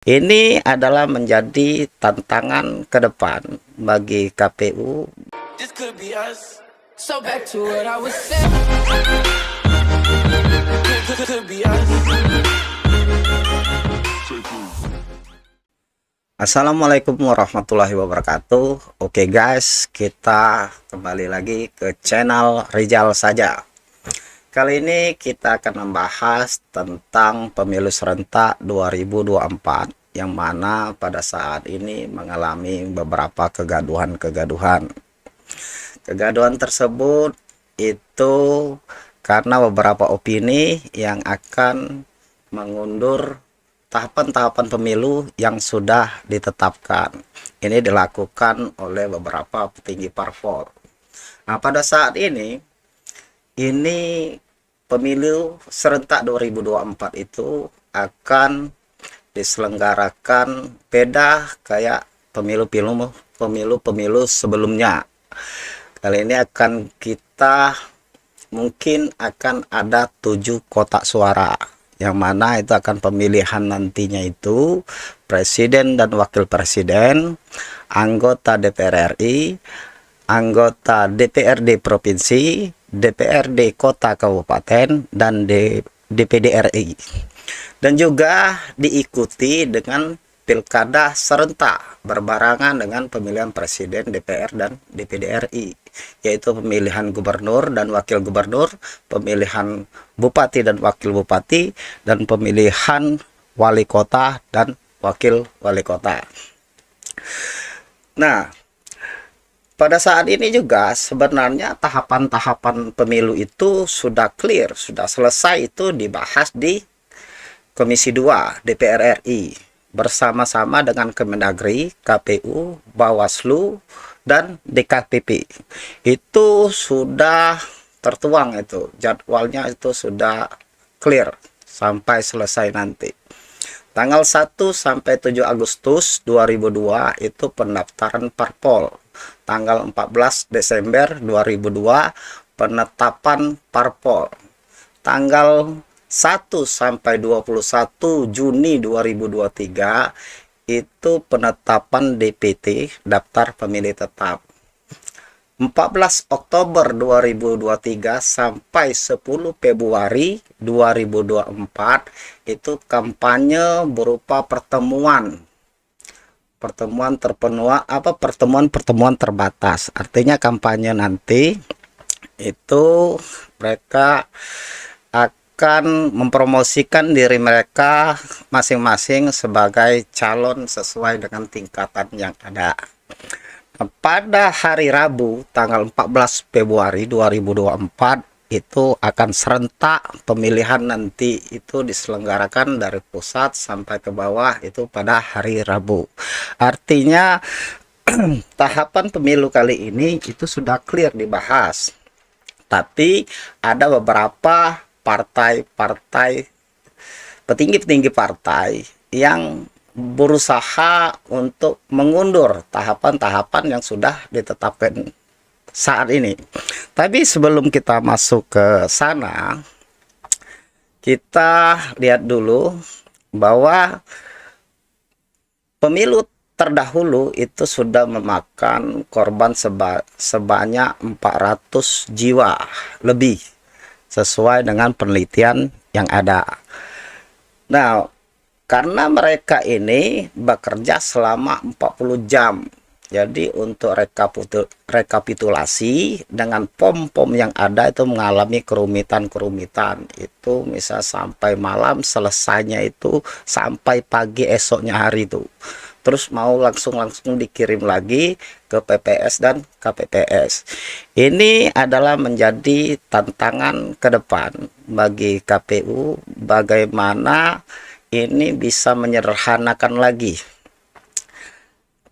Ini adalah menjadi tantangan ke depan bagi KPU. This could be us. So back to what I was saying. Could be us. Assalamualaikum warahmatullahi wabarakatuh. Oke guys, kita kembali lagi ke channel Rizal saja. Kali ini kita akan membahas tentang pemilu serentak 2024 yang mana pada saat ini mengalami beberapa kegaduhan. Kegaduhan tersebut itu karena beberapa opini yang akan mengundur tahapan-tahapan pemilu yang sudah ditetapkan. Ini dilakukan oleh beberapa petinggi parpol. Nah, pada saat ini pemilu serentak 2024 itu akan diselenggarakan beda kayak pemilu sebelumnya. Kali ini mungkin akan ada 7 kotak suara, yang mana itu akan pemilihan nantinya itu presiden dan wakil presiden, anggota DPR RI, anggota DPRD provinsi, DPRD kota kabupaten, dan DPD RI. Dan juga diikuti dengan pilkada serentak berbarengan dengan pemilihan presiden, DPR, dan DPD RI, yaitu pemilihan gubernur dan wakil gubernur, pemilihan bupati dan wakil bupati, dan pemilihan wali kota dan wakil wali kota. Nah, pada saat ini juga sebenarnya tahapan-tahapan pemilu itu sudah clear, sudah selesai, itu dibahas di Komisi 2 DPR RI bersama-sama dengan Kemendagri, KPU, Bawaslu, dan DKPP. Itu sudah tertuang, itu jadwalnya itu sudah clear sampai selesai nanti. Tanggal 1 sampai 7 Agustus 2002 itu pendaftaran parpol. Tanggal 14 Desember 2002 penetapan parpol. Tanggal 1 sampai 21 Juni 2023 itu penetapan DPT, daftar pemilih tetap. 14 Oktober 2023 sampai 10 Februari 2024 itu kampanye berupa pertemuan terbatas. Artinya kampanye nanti itu mereka akan mempromosikan diri mereka masing-masing sebagai calon sesuai dengan tingkatan yang ada. Pada hari Rabu tanggal 14 Februari 2024 itu akan serentak pemilihan, nanti itu diselenggarakan dari pusat sampai ke bawah itu pada hari Rabu. Artinya tahapan pemilu kali ini itu sudah clear dibahas. Tapi ada beberapa petinggi-petinggi partai yang berusaha untuk mengundur tahapan-tahapan yang sudah ditetapkan saat ini. Tapi sebelum kita masuk ke sana, kita lihat dulu bahwa pemilu terdahulu itu sudah memakan korban sebanyak 400 jiwa lebih sesuai dengan penelitian yang ada. Nah, karena mereka ini bekerja selama 40 jam. Jadi untuk rekapitulasi dengan pom-pom yang ada itu mengalami kerumitan. Itu misal sampai malam, selesainya itu sampai pagi esoknya hari itu. Terus mau langsung dikirim lagi ke PPS dan KPPS. Ini adalah menjadi tantangan ke depan bagi KPU, bagaimana ini bisa menyederhanakan lagi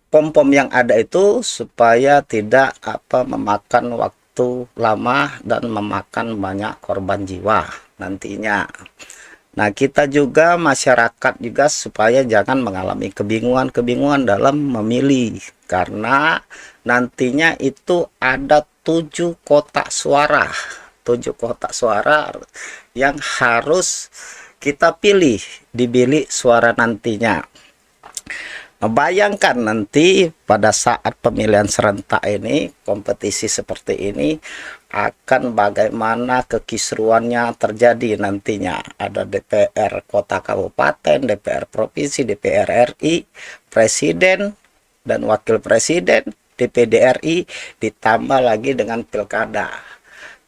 pom-pom yang ada itu supaya tidak memakan waktu lama dan memakan banyak korban jiwa nantinya. Nah, kita juga masyarakat juga supaya jangan mengalami kebingungan dalam memilih, karena nantinya itu ada 7 kotak suara yang harus kita pilih di bilik suara nantinya. Nah, bayangkan nanti pada saat pemilihan serentak ini, kompetisi seperti ini akan bagaimana kekisruannya terjadi nantinya. Ada DPR kota kabupaten, DPR provinsi, DPR RI, presiden dan wakil presiden, DPD RI, ditambah lagi dengan pilkada.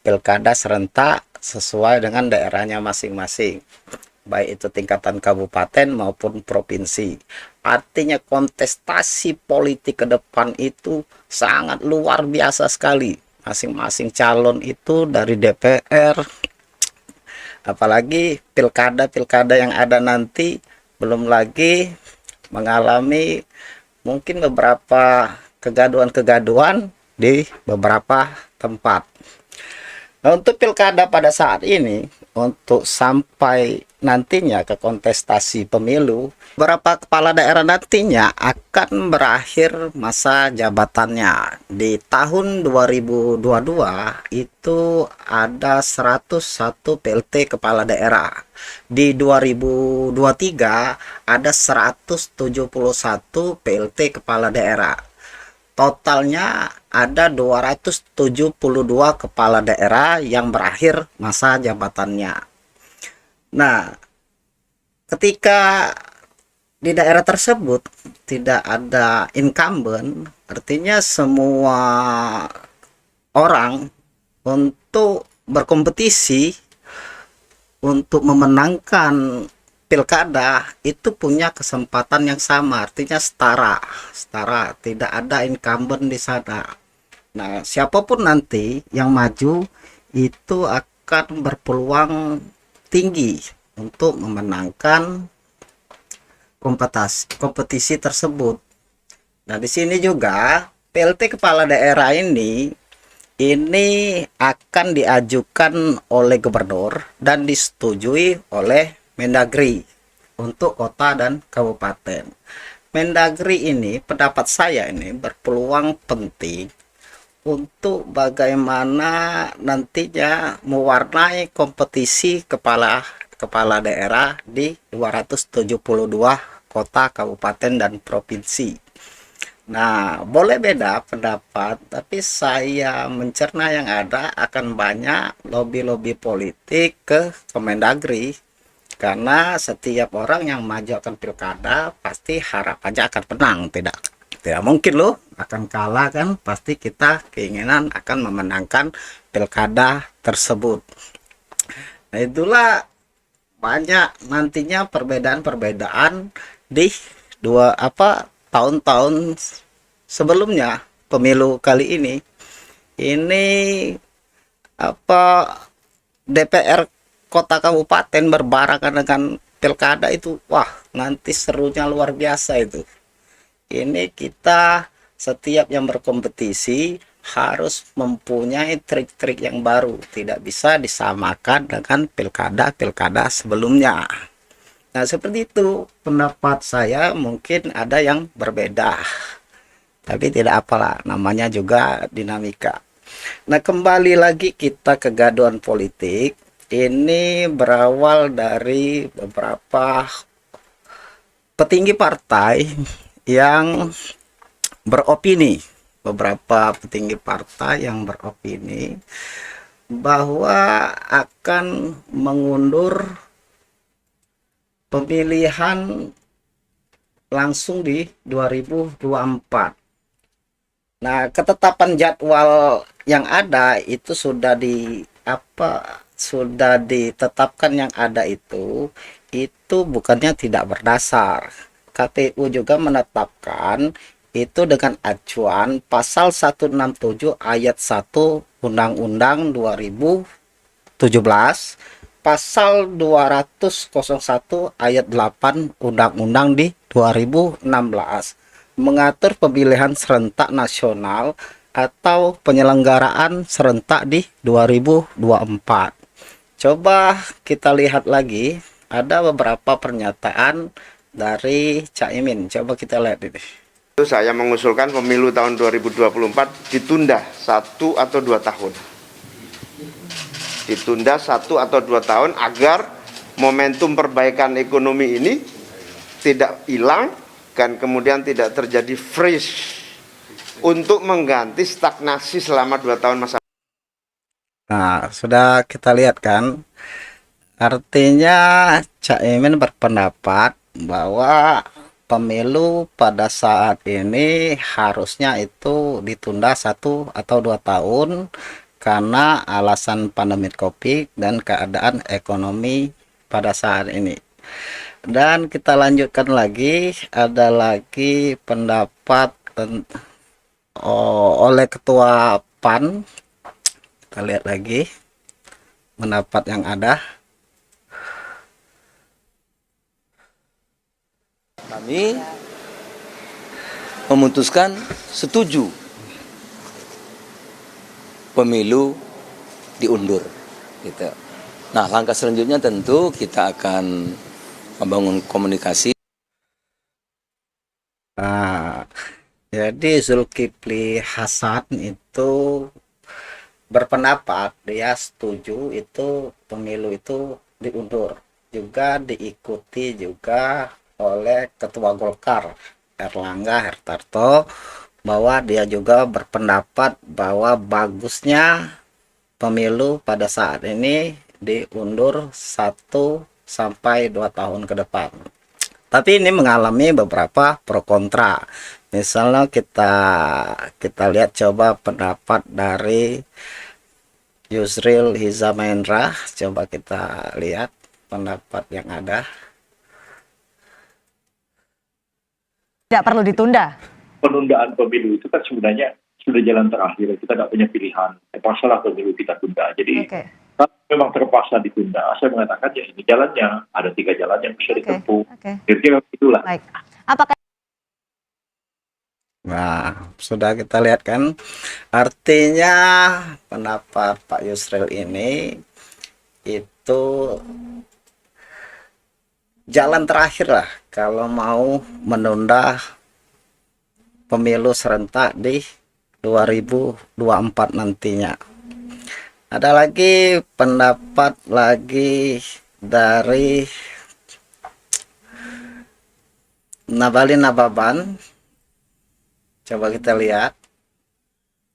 Pilkada serentak sesuai dengan daerahnya masing-masing, baik itu tingkatan kabupaten maupun provinsi. Artinya kontestasi politik ke depan itu sangat luar biasa sekali. Masing-masing calon itu dari DPR, apalagi pilkada-pilkada yang ada nanti, belum lagi mengalami mungkin beberapa kegaduhan-kegaduhan di beberapa tempat. Nah, untuk pilkada pada saat ini, untuk sampai nantinya ke kontestasi pemilu, beberapa kepala daerah nantinya akan berakhir masa jabatannya. Di tahun 2022 itu ada 101 PLT kepala daerah. Di 2023 ada 171 PLT kepala daerah. Totalnya ada 272 kepala daerah yang berakhir masa jabatannya. Nah, ketika di daerah tersebut tidak ada incumbent, artinya semua orang untuk berkompetisi untuk memenangkan pilkada itu punya kesempatan yang sama, artinya setara, tidak ada incumbent di sana. Nah, siapapun nanti yang maju itu akan berpeluang tinggi untuk memenangkan kompetisi tersebut. Nah, di sini juga PLT kepala daerah ini akan diajukan oleh gubernur dan disetujui oleh Mendagri untuk kota dan kabupaten. Mendagri ini, pendapat saya ini berpeluang penting untuk bagaimana nantinya mewarnai kompetisi kepala daerah di 272 kota, kabupaten, dan provinsi. Nah, boleh beda pendapat, tapi saya mencerna yang ada akan banyak lobby-lobby politik ke Kemendagri, karena setiap orang yang maju akan pilkada pasti harapannya akan menang, tidak mungkin loh akan kalah kan, pasti kita keinginan akan memenangkan pilkada tersebut. Nah, itulah banyak nantinya perbedaan-perbedaan di tahun-tahun sebelumnya. Pemilu kali ini DPR kota kabupaten berbarengan dengan pilkada itu, wah, nanti serunya luar biasa itu. Ini kita setiap yang berkompetisi harus mempunyai trik-trik yang baru, tidak bisa disamakan dengan pilkada sebelumnya. Nah, seperti itu pendapat saya, mungkin ada yang berbeda, tapi tidak apalah, namanya juga dinamika. Nah, kembali lagi kita ke gaduhan politik. Ini berawal dari beberapa petinggi partai yang beropini, bahwa akan mengundur pemilihan langsung di 2024. Nah, ketetapan jadwal yang ada itu sudah ditetapkan, yang ada itu bukannya tidak berdasar. KPU juga menetapkan itu dengan acuan pasal 167 ayat 1 Undang-Undang 2017, pasal 201 ayat 8 Undang-Undang di 2016 mengatur pemilihan serentak nasional atau penyelenggaraan serentak di 2024. Coba kita lihat lagi, ada beberapa pernyataan dari Caimin. Coba kita lihat ini. Saya mengusulkan pemilu tahun 2024 ditunda 1 atau 2 tahun. Ditunda 1 atau 2 tahun, agar momentum perbaikan ekonomi ini tidak hilang dan kemudian tidak terjadi freeze untuk mengganti stagnasi selama 2 tahun masa. Nah, sudah kita lihat kan, artinya Caimin berpendapat bahwa pemilu pada saat ini harusnya itu ditunda 1 atau 2 tahun karena alasan pandemi COVID dan keadaan ekonomi pada saat ini. Dan kita lanjutkan lagi, ada lagi pendapat oleh Ketua PAN. Kita lihat lagi pendapat yang ada. Kami memutuskan setuju pemilu diundur. Gitu. Nah, langkah selanjutnya tentu kita akan membangun komunikasi. Nah, jadi Zulkifli Hasan itu berpendapat dia setuju itu pemilu itu diundur, juga diikuti juga oleh Ketua Golkar Erlangga Hartarto, bahwa dia juga berpendapat bahwa bagusnya pemilu pada saat ini diundur 1 sampai 2 tahun ke depan. Tapi ini mengalami beberapa pro kontra. Misalnya kita lihat coba pendapat dari Yusril Hiza Mahendra, coba kita lihat pendapat yang ada. Tidak perlu ditunda. Penundaan pemilu itu kan sebenarnya sudah jalan terakhir. Kita tidak punya pilihan. Terpaksalah pemilu kita tunda. Jadi kalau memang terpaksa ditunda, saya mengatakan ya ini jalannya. Ada 3 jalan yang bisa ditempuh. Kira-kira itulah. Baik. Apakah Nah, sudah kita lihat kan, artinya pendapat Pak Yusril ini itu jalan terakhir lah kalau mau menunda pemilu serentak di 2024 nantinya. Ada lagi pendapat lagi dari Nabalin Nababan. Coba kita lihat.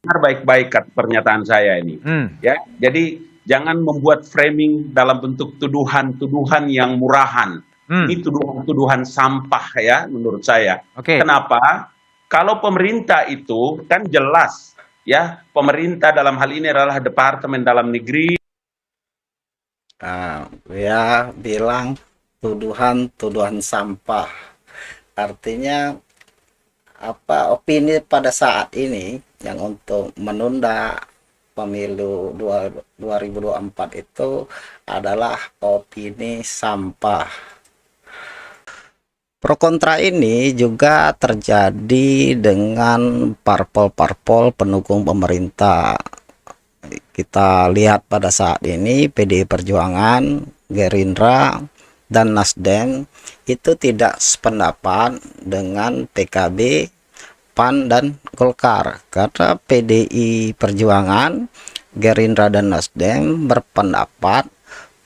Baik-baik pernyataan saya ini. Ya, jadi jangan membuat framing dalam bentuk tuduhan-tuduhan yang murahan. Ini tuduhan-tuduhan sampah ya menurut saya. Kenapa? Kalau pemerintah itu kan jelas ya, pemerintah dalam hal ini adalah Departemen Dalam Negeri. Dia bilang tuduhan-tuduhan sampah. Artinya apa opini pada saat ini yang untuk menunda pemilu 2024 itu adalah opini sampah. Pro kontra ini juga terjadi dengan parpol-parpol pendukung pemerintah. Kita lihat pada saat ini PDI Perjuangan, Gerindra, dan Nasdem itu tidak sependapat dengan PKB, PAN, dan Golkar, karena PDI Perjuangan, Gerindra, dan Nasdem berpendapat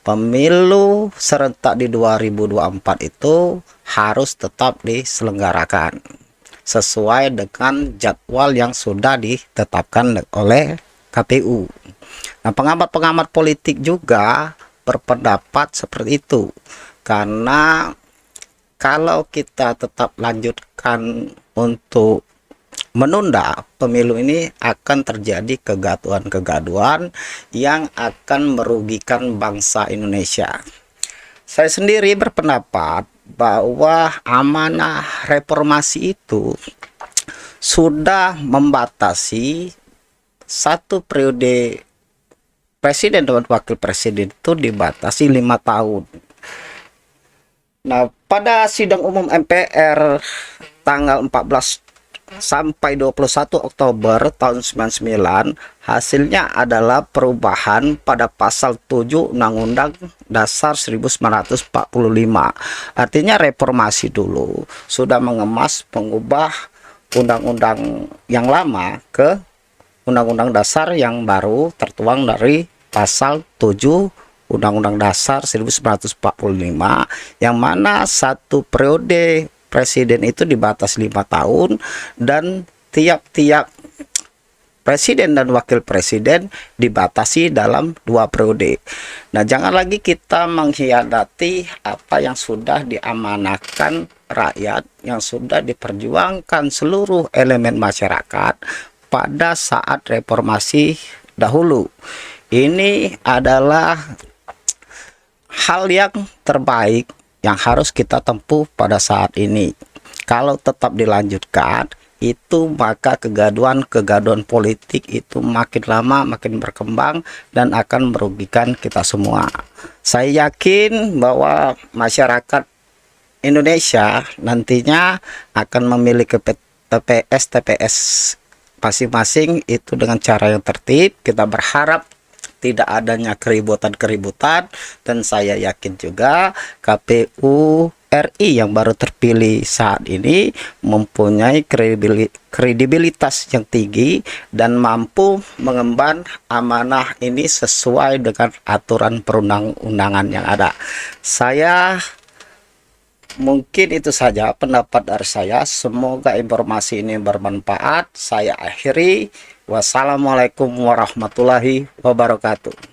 pemilu serentak di 2024 itu harus tetap diselenggarakan sesuai dengan jadwal yang sudah ditetapkan oleh KPU. Nah, pengamat-pengamat politik juga berpendapat seperti itu, karena kalau kita tetap lanjutkan untuk menunda pemilu ini akan terjadi kegaduhan-kegaduhan yang akan merugikan bangsa Indonesia. Saya sendiri berpendapat bahwa amanah reformasi itu sudah membatasi 1 periode presiden dan wakil presiden itu dibatasi 5 tahun. Nah, pada sidang umum MPR tanggal 14 sampai 21 Oktober tahun 99, hasilnya adalah perubahan pada pasal 7 Undang-Undang Dasar 1945. Artinya reformasi dulu sudah mengemas mengubah undang-undang yang lama ke Undang-Undang Dasar yang baru tertuang dari pasal 7 Undang-Undang Dasar 1945, yang mana 1 periode presiden itu dibatasi 5 tahun dan tiap-tiap presiden dan wakil presiden dibatasi dalam 2 periode. Nah, jangan lagi kita mengkhianati apa yang sudah diamanahkan rakyat, yang sudah diperjuangkan seluruh elemen masyarakat pada saat reformasi dahulu. Ini adalah hal yang terbaik yang harus kita tempuh pada saat ini. Kalau tetap dilanjutkan, itu maka kegaduhan politik itu makin lama makin berkembang dan akan merugikan kita semua. Saya yakin bahwa masyarakat Indonesia nantinya akan memiliki TPS masing-masing itu dengan cara yang tertib. Kita berharap tidak adanya keributan-keributan, dan saya yakin juga KPU RI yang baru terpilih saat ini mempunyai kredibilitas yang tinggi dan mampu mengemban amanah ini sesuai dengan aturan perundang-undangan yang ada. Mungkin itu saja pendapat dari saya. Semoga informasi ini bermanfaat. Saya akhiri. Wassalamualaikum warahmatullahi wabarakatuh.